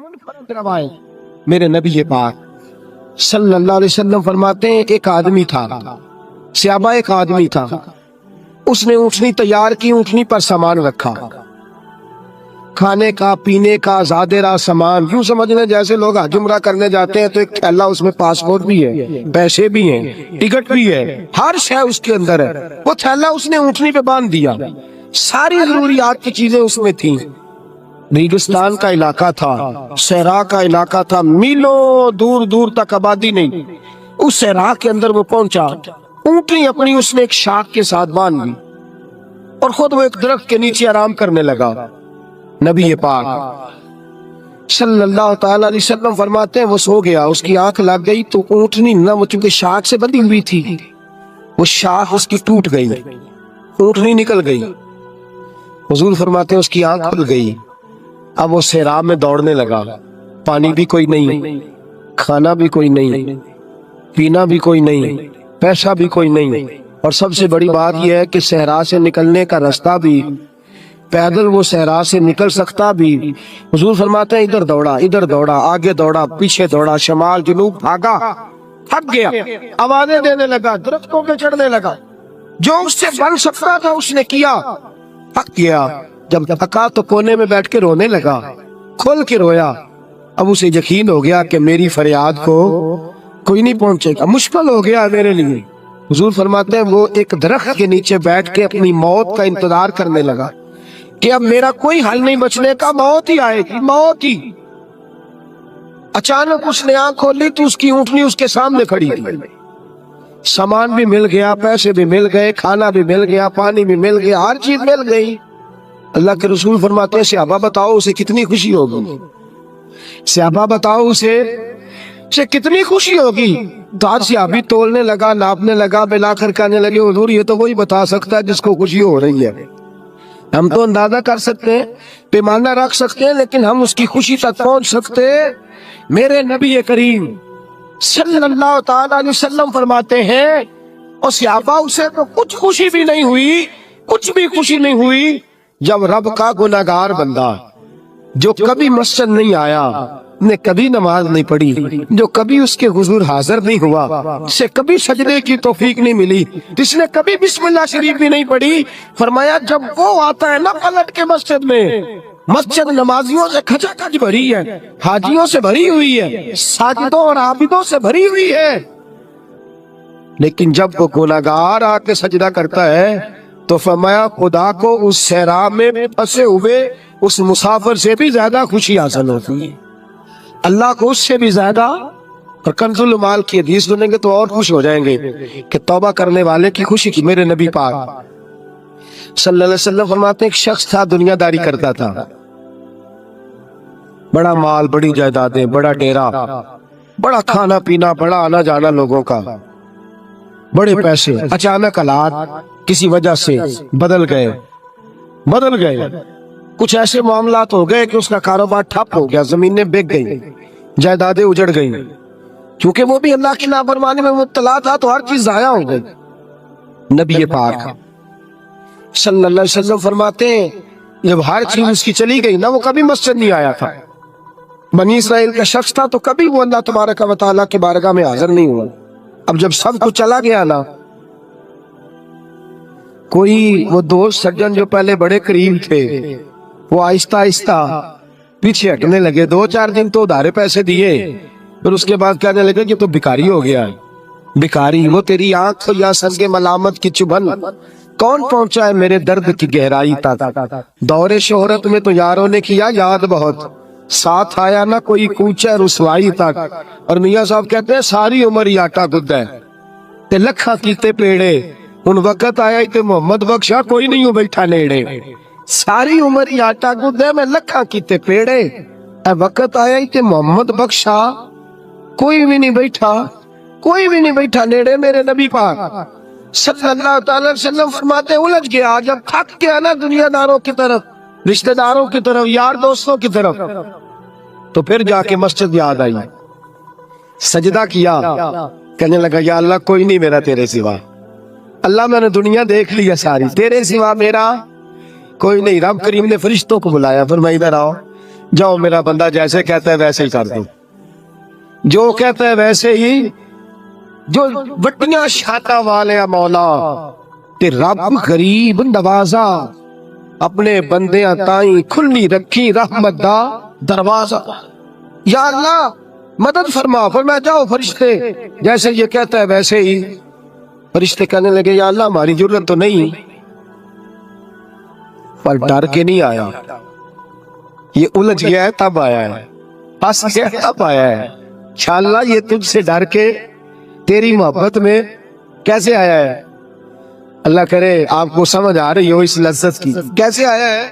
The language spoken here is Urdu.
کروائے میرے نبی پاک صلی اللہ علیہ وسلم فرماتے ہیں ایک آدمی تھا، صحابہ ایک آدمی تھا، اس نے اونٹنی تیار کی، اونٹنی پر سامان رکھا، کھانے کا پینے کا زادرہ سامان، یوں سمجھ لیں جیسے لوگ حج عمرہ کرنے جاتے ہیں تو ایک تھیلا، اس میں پاسپورٹ بھی ہے، پیسے بھی ہیں، ٹکٹ بھی ہے، ہر شے اس کے اندر ہے، وہ تھیلا اس نے اونٹنی پہ باندھ دیا، ساری ضروریات کی چیزیں اس میں تھیں۔ ریگستان کا علاقہ تھا، صحرا کا علاقہ تھا، میلوں دور دور تک آبادی نہیں، اس صحرا کے اندر وہ پہنچا، اونٹنی اپنی اس نے ایک شاخ کے ساتھ باندھ لی اور خود وہ ایک درخت کے نیچے آرام کرنے لگا۔ نبی پاک صلی اللہ تعالی علیہ وسلم فرماتے ہیں وہ سو گیا، اس کی آنکھ لگ گئی تو اونٹنی نہ، وہ چونکہ شاخ سے بندھی ہوئی تھی، وہ شاخ اس کی ٹوٹ گئی، اونٹنی نکل گئی۔ حضور فرماتے ہیں اس کی آنکھ کھل گئی، اب وہ صحرا میں دوڑنے لگا، پانی بھی کوئی نہیں، کھانا بھی کوئی نہیں، پینا بھی کوئی نہیں، پیسہ بھی کوئی نہیں، اور سب سے بڑی بات یہ ہے کہ صحرا سے نکلنے کا راستہ بھی، پیدل وہ صحرا سے نکل سکتا بھی۔ حضور فرماتے ہیں ادھر دوڑا، آگے دوڑا، پیچھے دوڑا، شمال جنوب بھاگا، تھک گیا، آوازیں دینے لگا، درختوں پہ چڑھنے لگا، جو اس سے بن سکتا تھا اس نے کیا، تھک گیا، جب تھکا تو کونے میں بیٹھ کے رونے لگا، کھل کے رویا۔ اب اسے یقین ہو گیا کہ میری فریاد کو کوئی نہیں پہنچے گا، مشکل ہو گیا میرے لیے۔ حضور فرماتے ہیں وہ ایک درخت کے نیچے بیٹھ کے اپنی موت کا انتظار کرنے لگا کہ اب میرا کوئی حل نہیں بچنے کا، موت ہی آئے گی، موت ہی۔ اچانک اس نے آنکھ کھولی تو اس کی اونٹنی اس کے سامنے کھڑی تھی، سامان بھی مل گیا، پیسے بھی مل گئے، کھانا بھی مل گیا، پانی بھی مل گیا، ہر چیز مل گئی۔ اللہ کے رسول فرماتے ہیں صحابہ بتاؤ اسے کتنی خوشی ہوگی، صحابہ بتاؤ اسے کتنی خوشی ہوگی۔ تو آج صحابی تولنے لگا، ناپنے لگا، بالآخر کہنے لگے حضور یہ تو وہی بتا سکتا ہے جس کو خوشی ہو رہی ہے، ہم تو اندازہ کر سکتے ہیں، پیمانہ رکھ سکتے ہیں، لیکن ہم اس کی خوشی تک پہنچ سکتے۔ میرے نبی کریم صلی اللہ تعالی علیہ وسلم فرماتے ہیں اور صحابہ اسے تو کچھ خوشی بھی نہیں ہوئی، کچھ بھی خوشی نہیں ہوئی جب رب کا گناہگار بندہ جو کبھی مسجد نہیں آیا، نے کبھی نماز نہیں پڑھی، جو کبھی اس کے حضور حاضر نہیں ہوا، اسے کبھی سجدے کی توفیق نہیں ملی، جس نے کبھی بسم اللہ شریف بھی نہیں پڑھی، فرمایا جب وہ آتا ہے نا پلٹ کے مسجد میں، مسجد نمازیوں سے کھچا کھچ بھری ہے، حاجیوں سے بھری ہوئی ہے، ساجدوں اور عابدوں سے بھری ہوئی ہے، لیکن جب وہ گناہگار آ کے سجدہ کرتا ہے تو فرمایا خدا کو اس صحرا میں پھنسے ہوئے اس مسافر سے بھی زیادہ خوشی حاصل ہوتی ہے، اللہ کو اس سے بھی زیادہ۔ اور کنز المال کی حدیث سنیں گے تو اور خوش ہو جائیں گے کہ توبہ کرنے والے کی خوشی کی۔ میرے نبی پاک صلی اللہ علیہ وسلم فرماتے ہیں ایک شخص تھا، دنیا داری کرتا تھا، بڑا مال، بڑی جائیدادیں، بڑا ڈیرا، بڑا کھانا پینا، بڑا آنا جانا لوگوں کا، بڑے پیسے۔ اچانک حالات کسی وجہ سے بدل گئے، کچھ ایسے معاملات ہو گئے کہ اس کا کاروبار ٹھپ ہو گیا، زمینیں بک گئیں، جائیدادیں اجڑ گئیں، کیونکہ وہ بھی اللہ کی نافرمانی میں مبتلا تھا تو ہر چیز ضائع ہو گئی۔ نبی پاک صلی اللہ علیہ وسلم فرماتے ہیں جب ہر چیز اس کی چلی گئی نا، وہ کبھی مسجد نہیں آیا تھا، بنی اسرائیل کا شخص تھا تو کبھی وہ اللہ تبارک و تعالیٰ کی بارگاہ میں حاضر نہیں ہوا۔ اب جب سب کچھ چلا گیا نا، کوئی وہ دوست سجن جو پہلے بڑے قریب تھے وہ آہستہ آہستہ پیچھے ہٹنے لگے، 2-4 دن تو ادھارے پیسے دیے، پھر اس کے بعد کہنے لگے کہ تو بھکاری ہو گیا ہے، بھکاری، وہ تیری آنکھ یا سنگ ملامت کی چبھن کون پہنچا ہے میرے درد کی گہرائی تک، دور شہرت میں تو یاروں نے کیا یاد بہت، ساتھ آیا نہ کوئی کوچہ رسوائی تک۔ اور میاں صاحب کہتے ہیں ساری عمر ہی آٹا گدہ ہے تے لکھا کیتے پیڑے، ان وقت آیا تے محمد بخشا کوئی نہیں ہو بیٹھا نیڑے، ساری عمر ہی آٹا گدہ میں لکھا کیتے پیڑے، اے وقت آیا تے محمد بخشا کوئی بھی نہیں بیٹھا نیڑے۔ میرے نبی پاک صلی اللہ تعالی وسلم فرماتے الجھ گیا جب تھک گیا نا دنیا داروں کی طرف، رشتہ داروں کی طرف، یار دوستوں کی طرف، تو پھر جا کے مسجد یاد آئی، سجدہ کیا، کہنے لگا یا اللہ کوئی نہیں میرا تیرے سوا، اللہ میں نے دنیا دیکھ لیا ساری، تیرے سوا میرا کوئی نہیں۔ رب کریم نے فرشتوں کو بلایا، فرمایا ادھر آؤ، جاؤ میرا بندہ جیسے کہتا ہے ویسے ہی کر دو، جو کہتا ہے ویسے ہی، جو وٹیاں شاتا والے مولا تے رب غریب نوازا، اپنے بندیاں تائیں کھلی رکھی رحمت دا دروازہ۔ یا اللہ مدد فرما، فرمایا جاؤ فرشتے جیسے یہ کہتا ہے ویسے ہی۔ فرشتے کہنے لگے یا اللہ ہماری ضرورت تو نہیں، پر ڈر کے نہیں آیا، یہ الجھ گیا ہے تب آیا ہے، پھنس گیا تب آیا ہے۔ انشاءاللہ یہ تجھ سے ڈر کے تیری محبت میں کیسے آیا ہے؟ اللہ کرے آپ کو سمجھ آ رہی ہو اس لذت کی، کیسے آیا ہے؟